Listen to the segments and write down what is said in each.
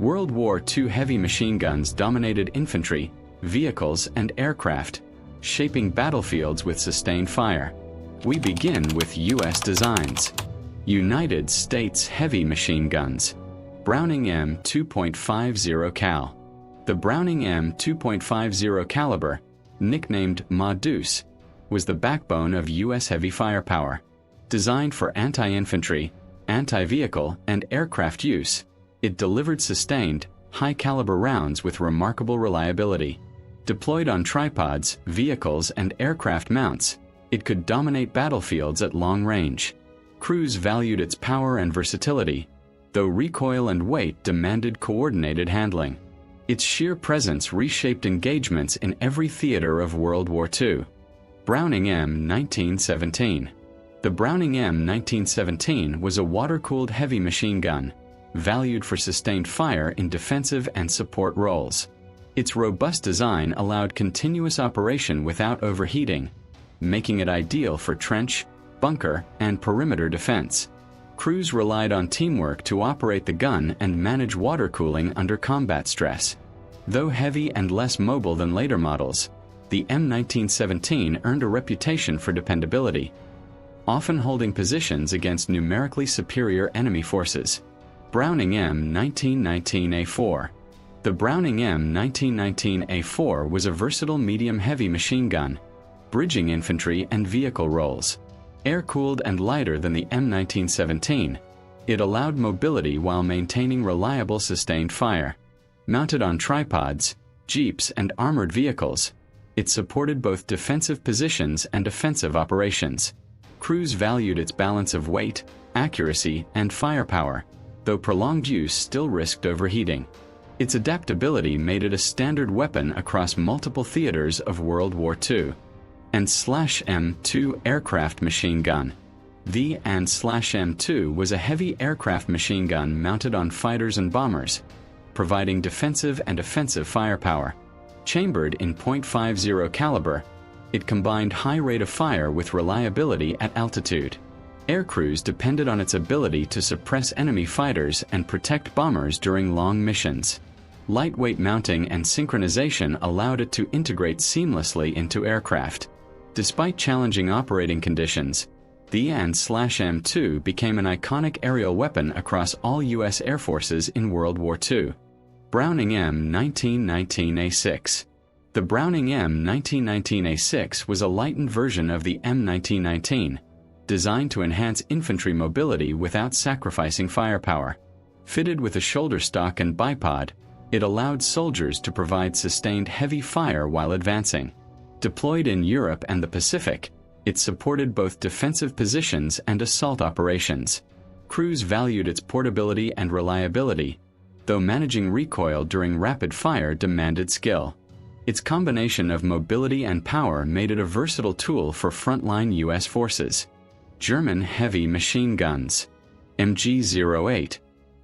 World War II heavy machine guns dominated infantry, vehicles, and aircraft, shaping battlefields with sustained fire. We begin with U.S. designs. United States heavy machine guns. Browning M 2.50 cal. The Browning M 2.50 caliber, nicknamed Deuce, was the backbone of U.S. heavy firepower. Designed for anti-infantry, anti-vehicle, and aircraft use, it delivered sustained, high-caliber rounds with remarkable reliability. Deployed on tripods, vehicles, and aircraft mounts, it could dominate battlefields at long range. Crews valued its power and versatility, though recoil and weight demanded coordinated handling. Its sheer presence reshaped engagements in every theater of World War II. Browning M 1917. The Browning M 1917 was a water-cooled heavy machine gun, valued for sustained fire in defensive and support roles. Its robust design allowed continuous operation without overheating, making it ideal for trench, bunker, and perimeter defense. Crews relied on teamwork to operate the gun and manage water cooling under combat stress. Though heavy and less mobile than later models, the M1917 earned a reputation for dependability, often holding positions against numerically superior enemy forces. Browning M 1919A4. The Browning M 1919A4 was a versatile medium-heavy machine gun, bridging infantry and vehicle roles. Air-cooled and lighter than the M1917, it allowed mobility while maintaining reliable sustained fire. Mounted on tripods, jeeps, and armored vehicles, it supported both defensive positions and offensive operations. Crews valued its balance of weight, accuracy, and firepower, though prolonged use still risked overheating. Its adaptability made it a standard weapon across multiple theaters of World War II. And /M2 aircraft machine gun. The /M2 was a heavy aircraft machine gun mounted on fighters and bombers, providing defensive and offensive firepower. Chambered in .50 caliber, it combined high rate of fire with reliability at altitude. Aircrews depended on its ability to suppress enemy fighters and protect bombers during long missions. Lightweight mounting and synchronization allowed it to integrate seamlessly into aircraft. Despite challenging operating conditions, the /M2 became an iconic aerial weapon across all U.S. Air Forces in World War II. Browning M 1919A6. The Browning M 1919A6 was a lightened version of the M1919, designed to enhance infantry mobility without sacrificing firepower. Fitted with a shoulder stock and bipod, it allowed soldiers to provide sustained heavy fire while advancing. Deployed in Europe and the Pacific, it supported both defensive positions and assault operations. Crews valued its portability and reliability, though managing recoil during rapid fire demanded skill. Its combination of mobility and power made it a versatile tool for frontline U.S. forces. German heavy machine guns. MG-08.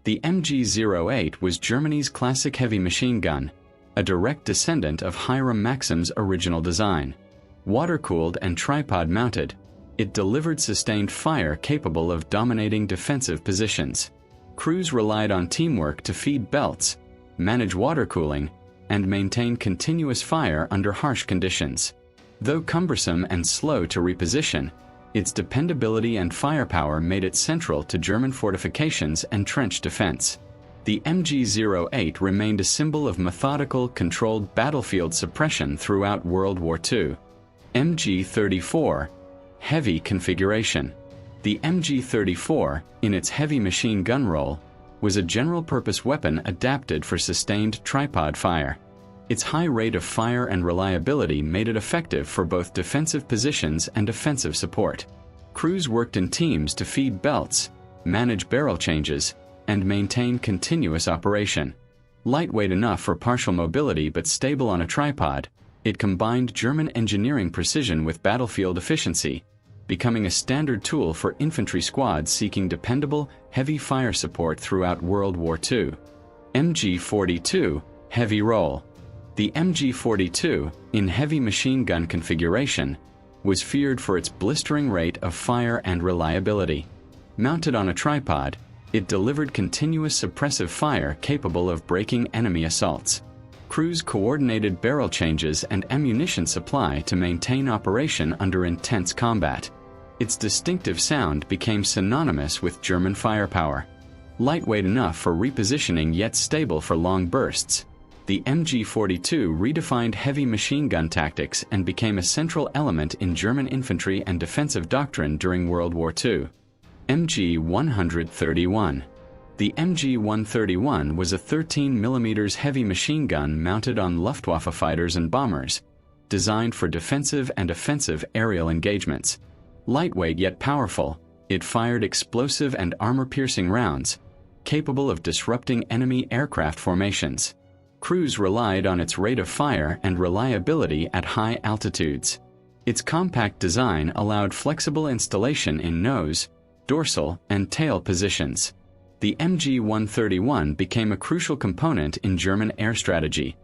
The MG-08 was Germany's classic heavy machine gun, a direct descendant of Hiram Maxim's original design. Water-cooled and tripod-mounted, it delivered sustained fire capable of dominating defensive positions. Crews relied on teamwork to feed belts, manage water cooling, and maintain continuous fire under harsh conditions. Though cumbersome and slow to reposition, its dependability and firepower made it central to German fortifications and trench defense. The MG-08 remained a symbol of methodical, controlled battlefield suppression throughout World War II. MG-34. Heavy configuration. The MG-34, in its heavy machine gun role, was a general-purpose weapon adapted for sustained tripod fire. Its high rate of fire and reliability made it effective for both defensive positions and offensive support. Crews worked in teams to feed belts, manage barrel changes, and maintain continuous operation. Lightweight enough for partial mobility but stable on a tripod, it combined German engineering precision with battlefield efficiency, becoming a standard tool for infantry squads seeking dependable, heavy fire support throughout World War II. MG-42, heavy role. The MG-42, in heavy machine gun configuration, was feared for its blistering rate of fire and reliability. Mounted on a tripod, It delivered continuous suppressive fire capable of breaking enemy assaults. Crews coordinated barrel changes and ammunition supply to maintain operation under intense combat. Its distinctive sound became synonymous with German firepower. Lightweight enough for repositioning yet stable for long bursts, the MG-42 redefined heavy machine gun tactics and became a central element in German infantry and defensive doctrine during World War II. MG-131. The MG-131 was a 13 mm heavy machine gun mounted on Luftwaffe fighters and bombers, designed for defensive and offensive aerial engagements. Lightweight yet powerful, it fired explosive and armor-piercing rounds, capable of disrupting enemy aircraft formations. Crews relied on its rate of fire and reliability at high altitudes. Its compact design allowed flexible installation in nose, dorsal, and tail positions. The MG-131 became a crucial component in German air strategy,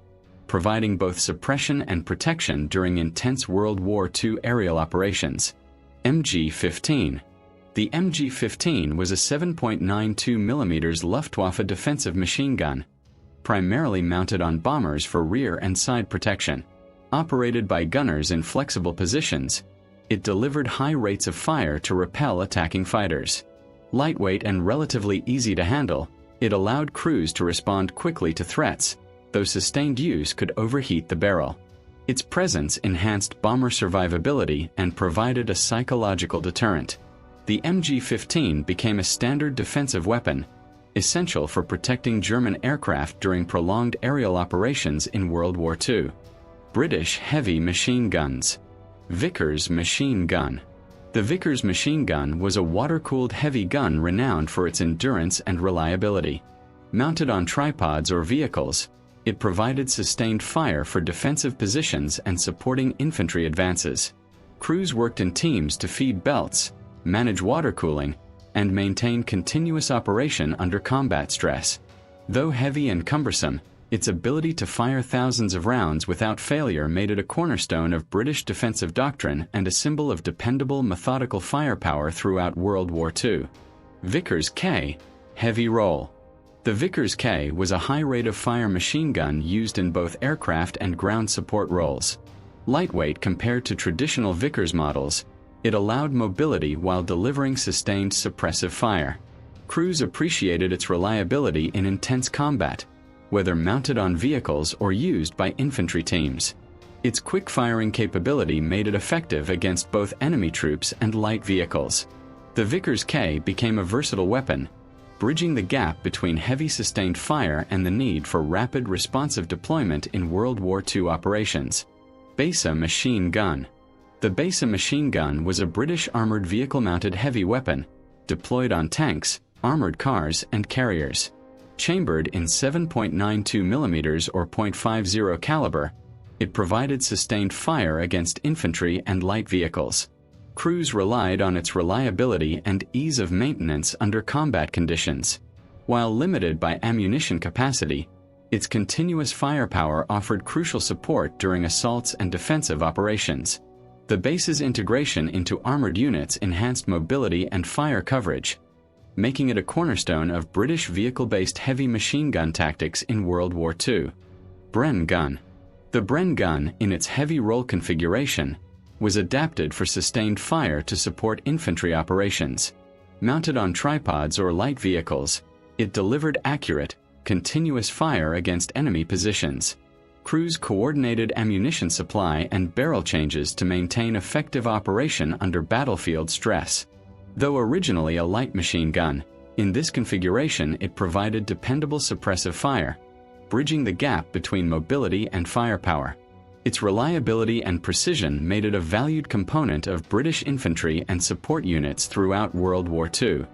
providing both suppression and protection during intense World War II aerial operations. MG-15. The MG-15 was a 7.92 mm Luftwaffe defensive machine gun, primarily mounted on bombers for rear and side protection. Operated by gunners in flexible positions, it delivered high rates of fire to repel attacking fighters. Lightweight and relatively easy to handle, it allowed crews to respond quickly to threats, though sustained use could overheat the barrel. Its presence enhanced bomber survivability and provided a psychological deterrent. The MG-15 became a standard defensive weapon, essential for protecting German aircraft during prolonged aerial operations in World War II. British heavy machine guns. Vickers machine gun. The Vickers machine gun was a water-cooled heavy gun renowned for its endurance and reliability. Mounted on tripods or vehicles, it provided sustained fire for defensive positions and supporting infantry advances. Crews worked in teams to feed belts, manage water cooling, and maintain continuous operation under combat stress. Though heavy and cumbersome, its ability to fire thousands of rounds without failure made it a cornerstone of British defensive doctrine and a symbol of dependable, methodical firepower throughout World War II. Vickers K. Heavy roll. The Vickers K was a high-rate-of-fire machine gun used in both aircraft and ground support roles. Lightweight compared to traditional Vickers models, it allowed mobility while delivering sustained suppressive fire. Crews appreciated its reliability in intense combat, whether mounted on vehicles or used by infantry teams. Its quick-firing capability made it effective against both enemy troops and light vehicles. The Vickers K became a versatile weapon, bridging the gap between heavy sustained fire and the need for rapid responsive deployment in World War II operations. Besa machine gun. The Besa machine gun was a British armored vehicle-mounted heavy weapon, deployed on tanks, armored cars, and carriers. Chambered in 7.92 mm or .50 caliber, it provided sustained fire against infantry and light vehicles. Crews relied on its reliability and ease of maintenance under combat conditions. While limited by ammunition capacity, its continuous firepower offered crucial support during assaults and defensive operations. The base's integration into armored units enhanced mobility and fire coverage, making it a cornerstone of British vehicle-based heavy machine gun tactics in World War II. Bren gun. The Bren gun, in its heavy roll configuration, was adapted for sustained fire to support infantry operations. Mounted on tripods or light vehicles, it delivered accurate, continuous fire against enemy positions. Crews coordinated ammunition supply and barrel changes to maintain effective operation under battlefield stress. Though originally a light machine gun, in this configuration it provided dependable suppressive fire, bridging the gap between mobility and firepower. Its reliability and precision made it a valued component of British infantry and support units throughout World War II.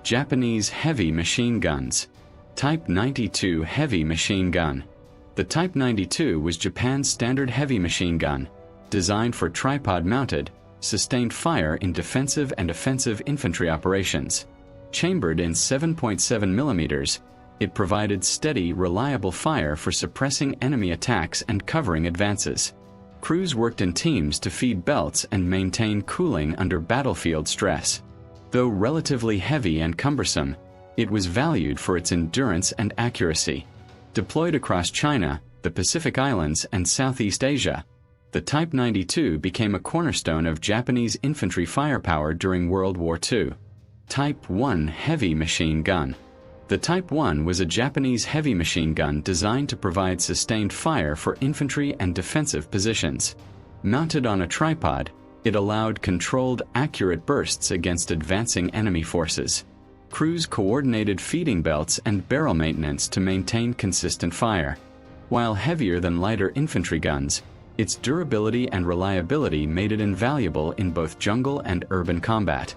Japanese heavy machine guns. Type 92 heavy machine gun. The Type 92 was Japan's standard heavy machine gun, designed for tripod-mounted, sustained fire in defensive and offensive infantry operations. Chambered in 7.7 mm, it provided steady, reliable fire for suppressing enemy attacks and covering advances. Crews worked in teams to feed belts and maintain cooling under battlefield stress. Though relatively heavy and cumbersome, It was valued for its endurance and accuracy. Deployed across China, the Pacific Islands, and Southeast Asia, the Type 92 became a cornerstone of Japanese infantry firepower during World War II. Type 1 Heavy Machine Gun. The Type 1 was a Japanese heavy machine gun designed to provide sustained fire for infantry and defensive positions. Mounted on a tripod, it allowed controlled, accurate bursts against advancing enemy forces. Crews coordinated feeding belts and barrel maintenance to maintain consistent fire. While heavier than lighter infantry guns, its durability and reliability made it invaluable in both jungle and urban combat.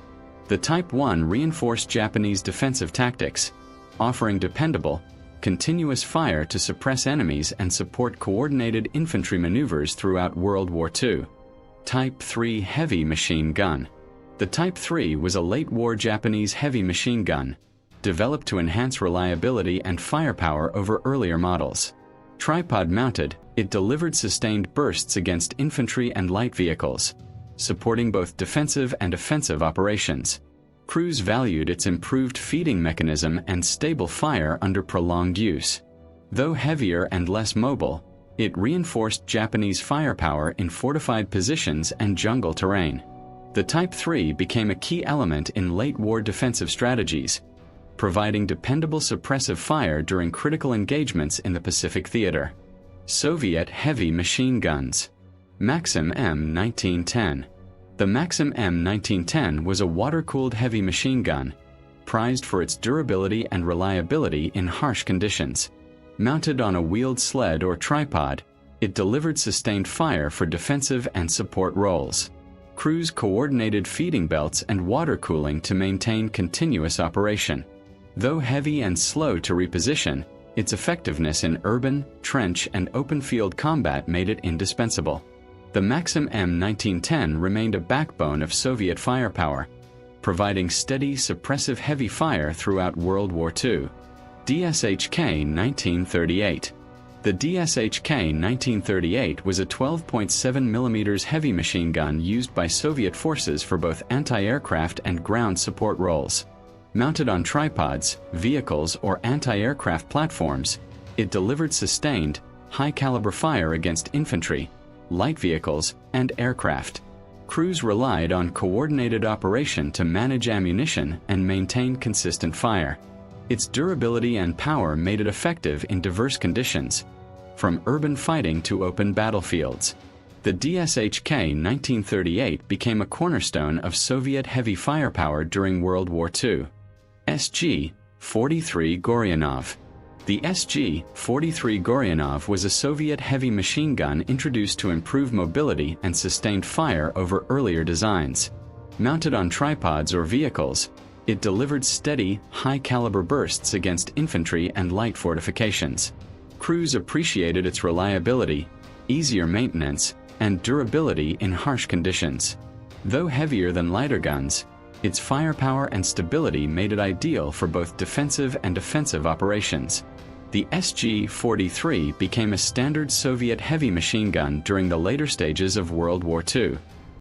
The Type 1 reinforced Japanese defensive tactics, offering dependable, continuous fire to suppress enemies and support coordinated infantry maneuvers throughout World War II. Type 3 Heavy Machine Gun. The Type 3 was a late-war Japanese heavy machine gun, developed to enhance reliability and firepower over earlier models. Tripod-mounted, it delivered sustained bursts against infantry and light vehicles, supporting both defensive and offensive operations. Crews valued its improved feeding mechanism and stable fire under prolonged use. Though heavier and less mobile, it reinforced Japanese firepower in fortified positions and jungle terrain. The Type 3 became a key element in late-war defensive strategies, providing dependable suppressive fire during critical engagements in the Pacific theater. Soviet Heavy Machine Guns. Maxim M1910. The Maxim M1910 was a water-cooled heavy machine gun, prized for its durability and reliability in harsh conditions. Mounted on a wheeled sled or tripod, it delivered sustained fire for defensive and support roles. Crews coordinated feeding belts and water cooling to maintain continuous operation. Though heavy and slow to reposition, its effectiveness in urban, trench, and open field combat made it indispensable. The Maxim M1910 remained a backbone of Soviet firepower, providing steady, suppressive heavy fire throughout World War II. DSHK 1938. The DSHK 1938 was a 12.7 mm heavy machine gun used by Soviet forces for both anti-aircraft and ground support roles. Mounted on tripods, vehicles, or anti-aircraft platforms, it delivered sustained, high-caliber fire against infantry, light vehicles, and aircraft. Crews relied on coordinated operation to manage ammunition and maintain consistent fire. Its durability and power made it effective in diverse conditions, from urban fighting to open battlefields. The DSHK 1938 became a cornerstone of Soviet heavy firepower during World War II. SG-43 Goryanov. The SG-43 Goryanov was a Soviet heavy machine gun introduced to improve mobility and sustained fire over earlier designs. Mounted on tripods or vehicles, it delivered steady, high-caliber bursts against infantry and light fortifications. Crews appreciated its reliability, easier maintenance, and durability in harsh conditions. Though heavier than lighter guns, its firepower and stability made it ideal for both defensive and offensive operations. The SG-43 became a standard Soviet heavy machine gun during the later stages of World War II.